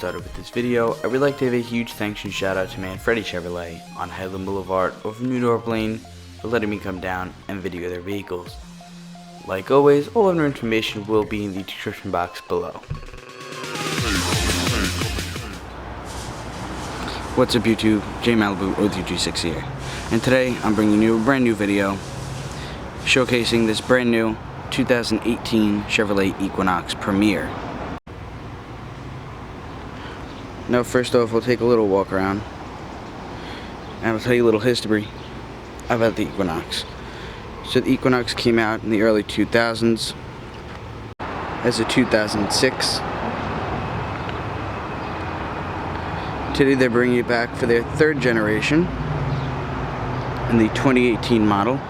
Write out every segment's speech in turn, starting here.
started with this video, I would like to give a huge thanks and shout out to Manfredi Chevrolet on Highland Boulevard over New Dorp Lane for letting me come down and video their vehicles. Like always, all of their information will be in the description box below. What's up YouTube, J Malibu 0226 here, and today I'm bringing you a brand new video showcasing this brand new 2018 Chevrolet Equinox Premier. Now first off, we'll take a little walk around and I'll tell you a little history about the Equinox. So the Equinox came out in the early 2000s as a 2006. Today they're bringing it back for their third generation in the 2018 model.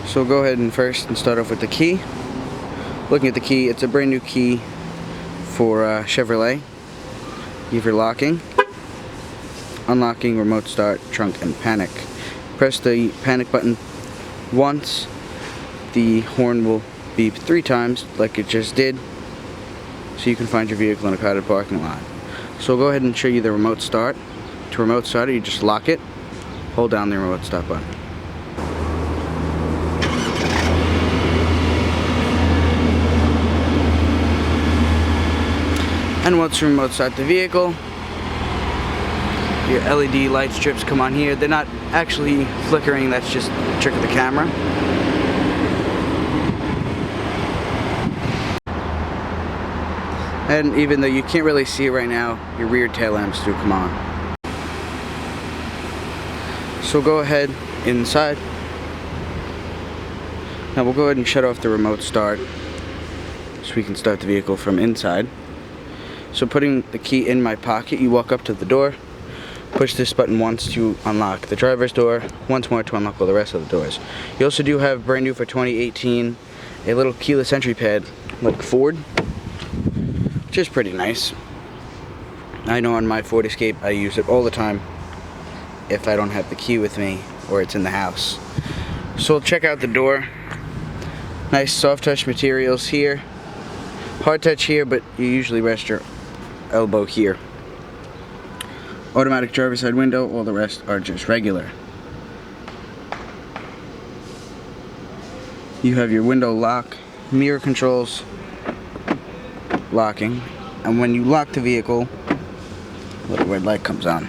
So we'll go ahead and start off with the key. Looking at the key, it's a brand new key for Chevrolet. If you're locking, unlocking, remote start, trunk, and panic. Press the panic button once, the horn will beep 3 times like it just did, so you can find your vehicle in a crowded parking lot. So we'll go ahead and show you the remote start. To remote start it, you just lock it, hold down the remote start button. And once you remote start the vehicle, your LED light strips come on here. They're not actually flickering, that's just a trick of the camera. And even though you can't really see it right now, your rear tail lamps do come on. So go ahead inside. Now we'll go ahead and shut off the remote start so we can start the vehicle from inside. So putting the key in my pocket, you walk up to the door, push this button once to unlock the driver's door, once more to unlock all the rest of the doors. You also do have brand new for 2018, a little keyless entry pad like Ford, which is pretty nice. I know on my Ford Escape I use it all the time if I don't have the key with me or it's in the house. So we'll check out the door. Nice soft touch materials here. Hard touch here, but you usually rest your elbow here. Automatic driver's side window, all the rest are just regular. You have your window lock, mirror controls, locking, and when you lock the vehicle, a little red light comes on.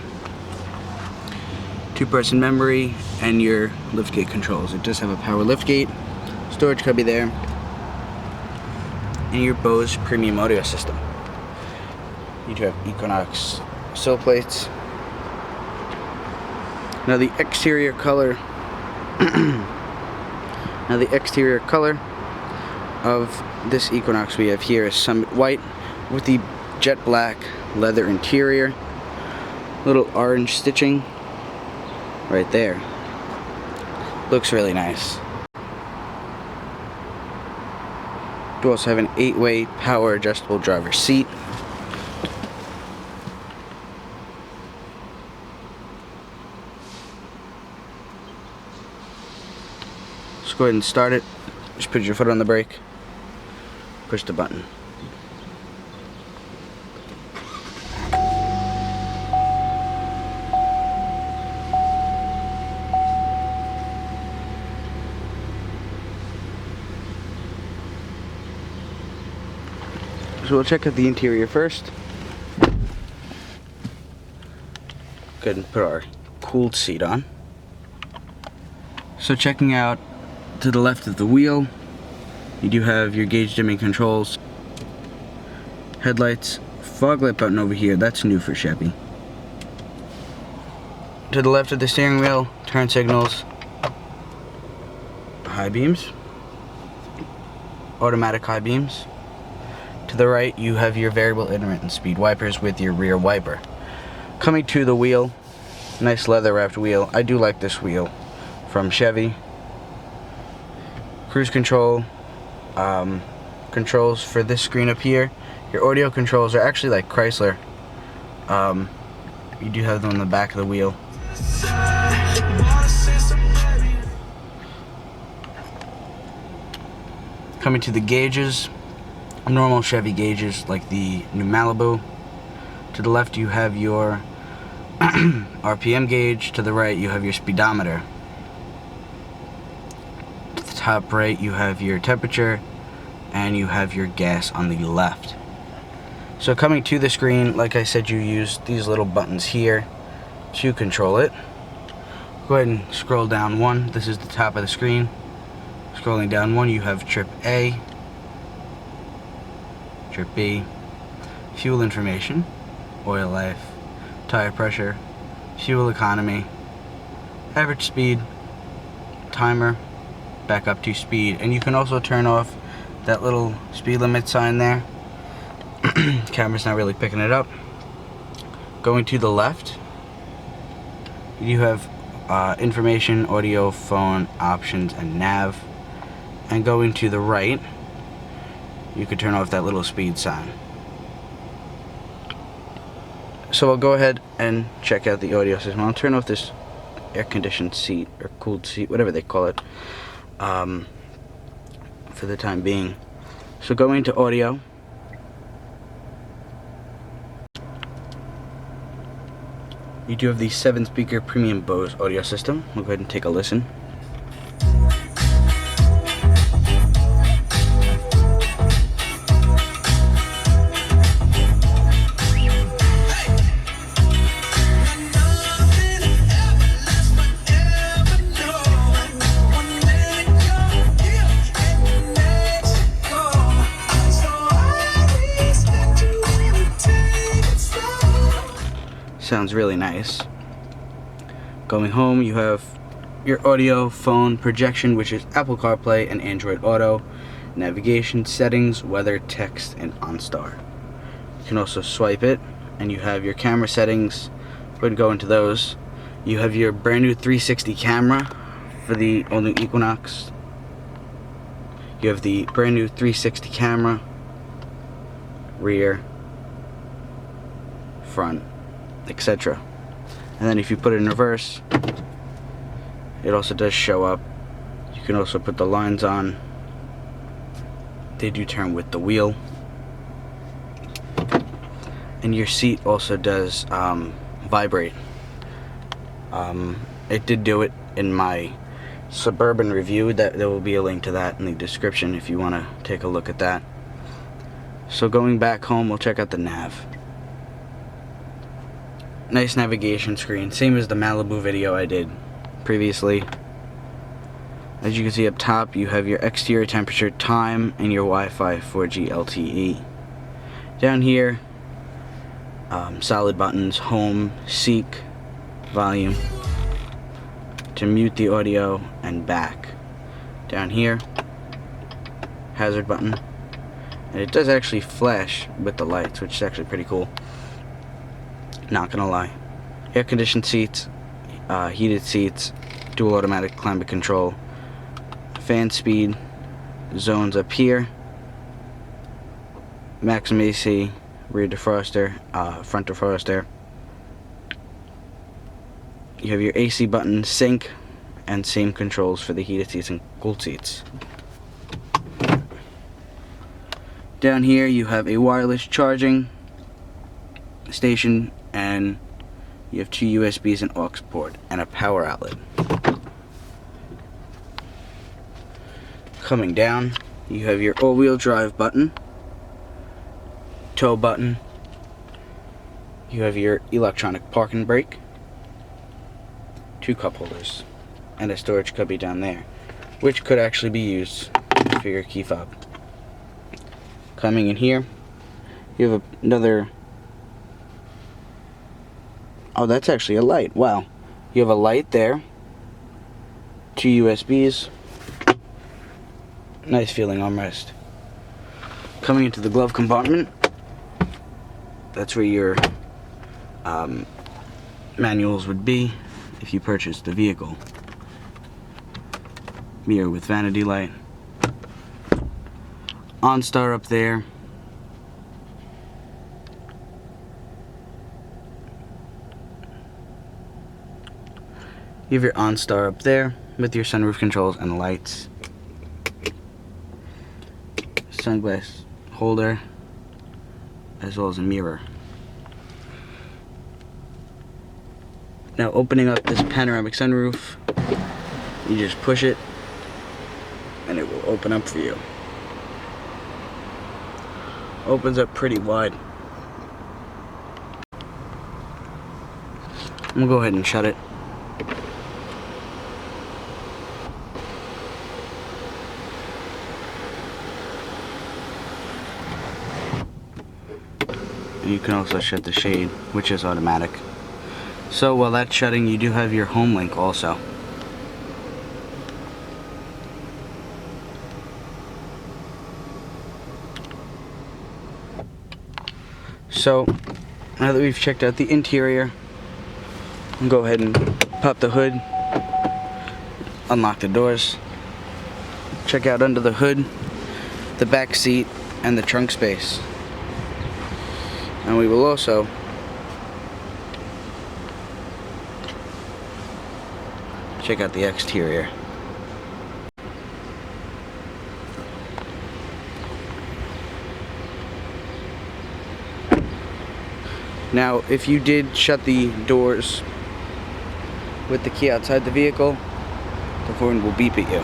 2-person memory and your liftgate controls. It does have a power liftgate, storage cubby there, and your Bose premium audio system. You do have Equinox sill plates. Now the exterior color of this Equinox we have here is Summit White with the jet black leather interior. Little orange stitching right there. Looks really nice. You also have an 8-way power adjustable driver's seat. Just go ahead and start it. Just put your foot on the brake. Push the button. So we'll check out the interior first. Go ahead and put our cooled seat on. So checking out to the left of the wheel, you do have your gauge dimming controls, headlights, fog light button over here, that's new for Chevy. To the left of the steering wheel, turn signals, high beams, automatic high beams. To the right, you have your variable intermittent speed wipers with your rear wiper. Coming to the wheel, nice leather wrapped wheel. I do like this wheel from Chevy. Cruise control, controls for this screen up here. Your audio controls are actually like Chrysler. You do have them on the back of the wheel. Coming to the gauges, normal Chevy gauges like the new Malibu. To the left you have your RPM gauge, to the right you have your speedometer. To the top right you have your temperature, and you have your gas on the left. So coming to the screen, like I said, you use these little buttons here to control it. Go ahead and scroll down one. This is the top of the screen. Scrolling down one, you have trip A, trip B, fuel information, oil life, tire pressure, fuel economy, average speed, timer, back up to speed. And you can also turn off that little speed limit sign there. Camera's not really picking it up. Going to the left, you have information, audio, phone, options, and nav. And going to the right, you can turn off that little speed sign. So I'll go ahead and check out the audio system. I'll turn off this air-conditioned seat, or cooled seat, whatever they call it, for the time being. So going to audio, you do have the 7-speaker premium Bose audio system. We'll go ahead and take a listen. Sounds really nice. Going home, you have your audio, phone, projection, which is Apple CarPlay and Android Auto, navigation, settings, weather, text, and OnStar. You can also swipe it, and you have your camera settings. Go ahead and go into those. You have your brand new 360 camera for the all new Equinox. You have the brand new 360 camera, rear, front, etc. And then if you put it in reverse, it also does show up. You can also put the lines on. They do turn with the wheel. And your seat also does vibrate. It did do it in my Suburban review. There will be a link to that in the description if you want to take a look at that. So going back home, we'll check out the nav. Nice navigation screen, same as the Malibu video I did previously. As you can see up top, you have your exterior temperature, time, and your Wi-Fi 4G LTE. Down here, solid buttons, home, seek, volume, to mute the audio, and back. Down here, hazard button, and it does actually flash with the lights, which is actually pretty cool. Not gonna lie. Air conditioned seats, heated seats, dual automatic climate control, fan speed, zones up here, maximum AC, rear defroster, front defroster. You have your AC button, sync, and same controls for the heated seats and cooled seats. Down here you have a wireless charging station, and you have 2 USBs, an aux port, and a power outlet. Coming down, you have your all-wheel drive button, tow button, you have your electronic parking brake, 2 cup holders, and a storage cubby down there, which could actually be used for your key fob. Coming in here, you have another. Oh, that's actually a light. Wow. You have a light there. 2 USBs. Nice feeling armrest. Coming into the glove compartment. That's where your manuals would be if you purchased the vehicle. Mirror with vanity light. OnStar up there. You have your OnStar up there with your sunroof controls and lights. Sunglass holder, as well as a mirror. Now opening up this panoramic sunroof, you just push it and it will open up for you. Opens up pretty wide. I'm gonna go ahead and shut it. And you can also shut the shade, which is automatic. So while that's shutting, you do have your home link also. So now that we've checked out the interior, I'll go ahead and pop the hood, unlock the doors, check out under the hood, the back seat, and the trunk space. And we will also check out the exterior. Now, if you did shut the doors with the key outside the vehicle, the horn will beep at you.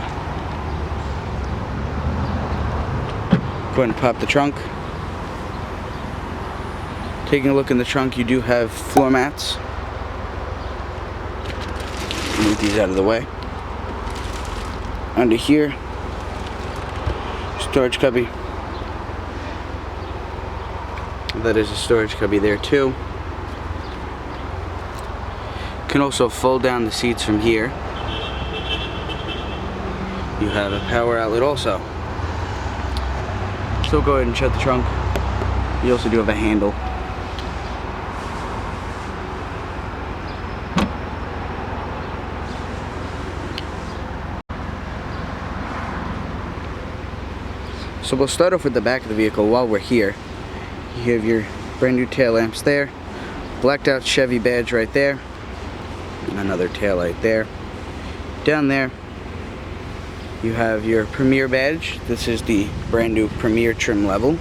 Go ahead and pop the trunk. Taking a look in the trunk, you do have floor mats. Move these out of the way. Under here, storage cubby. That is a storage cubby there too. You can also fold down the seats from here. You have a power outlet also. So go ahead and shut the trunk. You also do have a handle. So we'll start off with the back of the vehicle while we're here. You have your brand new tail lamps there, blacked out Chevy badge right there, and another tail light there. Down there, you have your Premier badge. This is the brand new Premier trim level.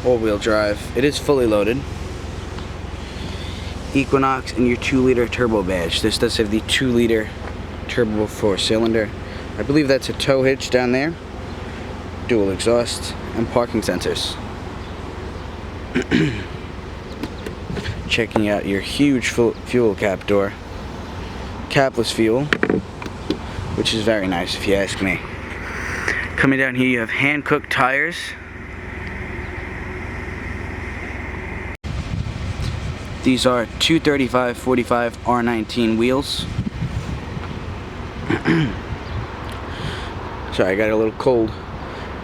All-wheel drive. It is fully loaded. Equinox and your 2-liter turbo badge. This does have the 2-liter turbo 4-cylinder. I believe that's a tow hitch down there. Dual exhaust and parking sensors. Checking out your huge fuel cap door. Capless fuel, which is very nice if you ask me. Coming down here, you have hand-cooked tires. These are 235/45 R19 wheels. Sorry, I got a little cold.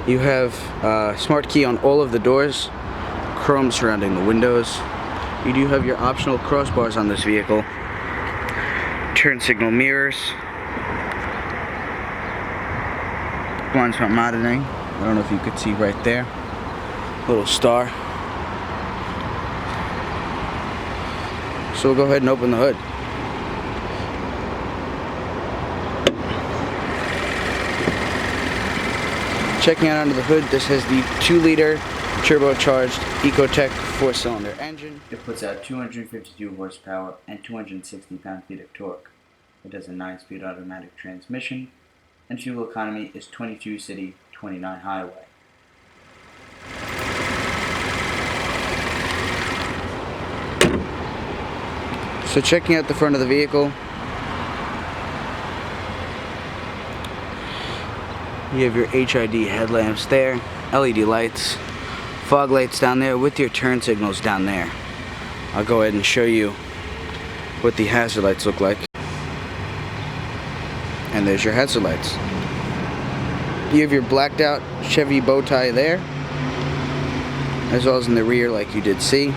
You have smart key on all of the doors, chrome surrounding the windows. You do have your optional crossbars on this vehicle, turn signal mirrors, blind spot monitoring. I don't know if you could see right there, little star. So we'll go ahead and open the hood. Checking out under the hood, this has the 2-liter turbocharged Ecotec 4-cylinder engine. It puts out 252 horsepower and 260 pound-feet of torque. It has a 9-speed automatic transmission, and fuel economy is 22 city, 29 highway. So checking out the front of the vehicle, you have your HID headlamps there, LED lights, fog lights down there with your turn signals down there. I'll go ahead and show you what the hazard lights look like. And there's your hazard lights. You have your blacked out Chevy bow tie there, as well as in the rear like you did see.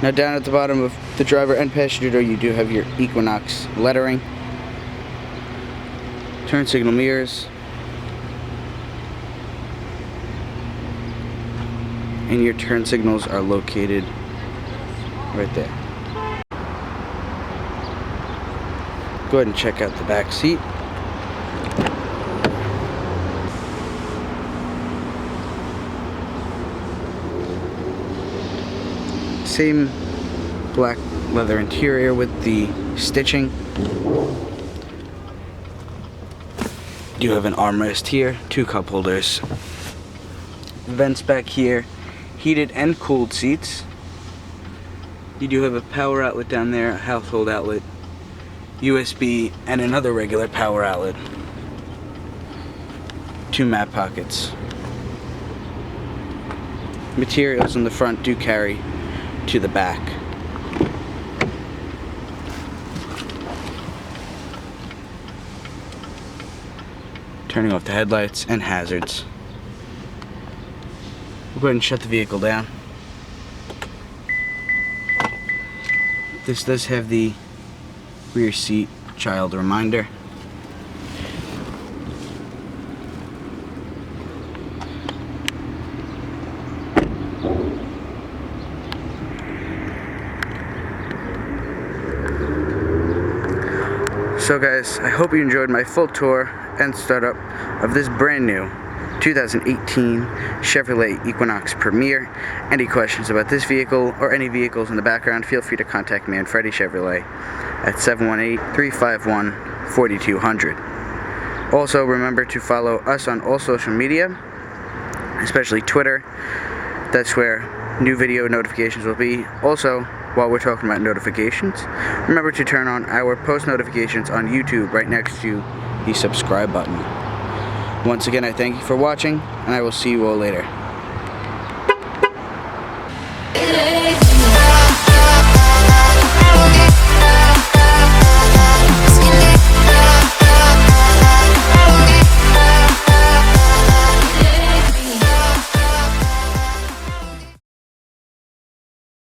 Now down at the bottom of the driver and passenger door, you do have your Equinox lettering. Turn signal mirrors. And your turn signals are located right there. Go ahead and check out the back seat. Same black leather interior with the stitching. You have an armrest here, 2 cup holders. Vents back here, heated and cooled seats. You do have a power outlet down there, a household outlet, USB, and another regular power outlet. 2 map pockets. Materials in the front do carry to the back. Turning off the headlights and hazards. We'll go ahead and shut the vehicle down. This does have the rear seat child reminder. So guys, I hope you enjoyed my full tour and startup of this brand new 2018 Chevrolet Equinox Premier. Any questions about this vehicle or any vehicles in the background, feel free to contact Manfredi Chevrolet at 718-351-4200. Also, remember to follow us on all social media, especially Twitter. That's where new video notifications will be. Also, while we're talking about notifications, remember to turn on our post notifications on YouTube right next to the subscribe button. Once again, I thank you for watching, and I will see you all later.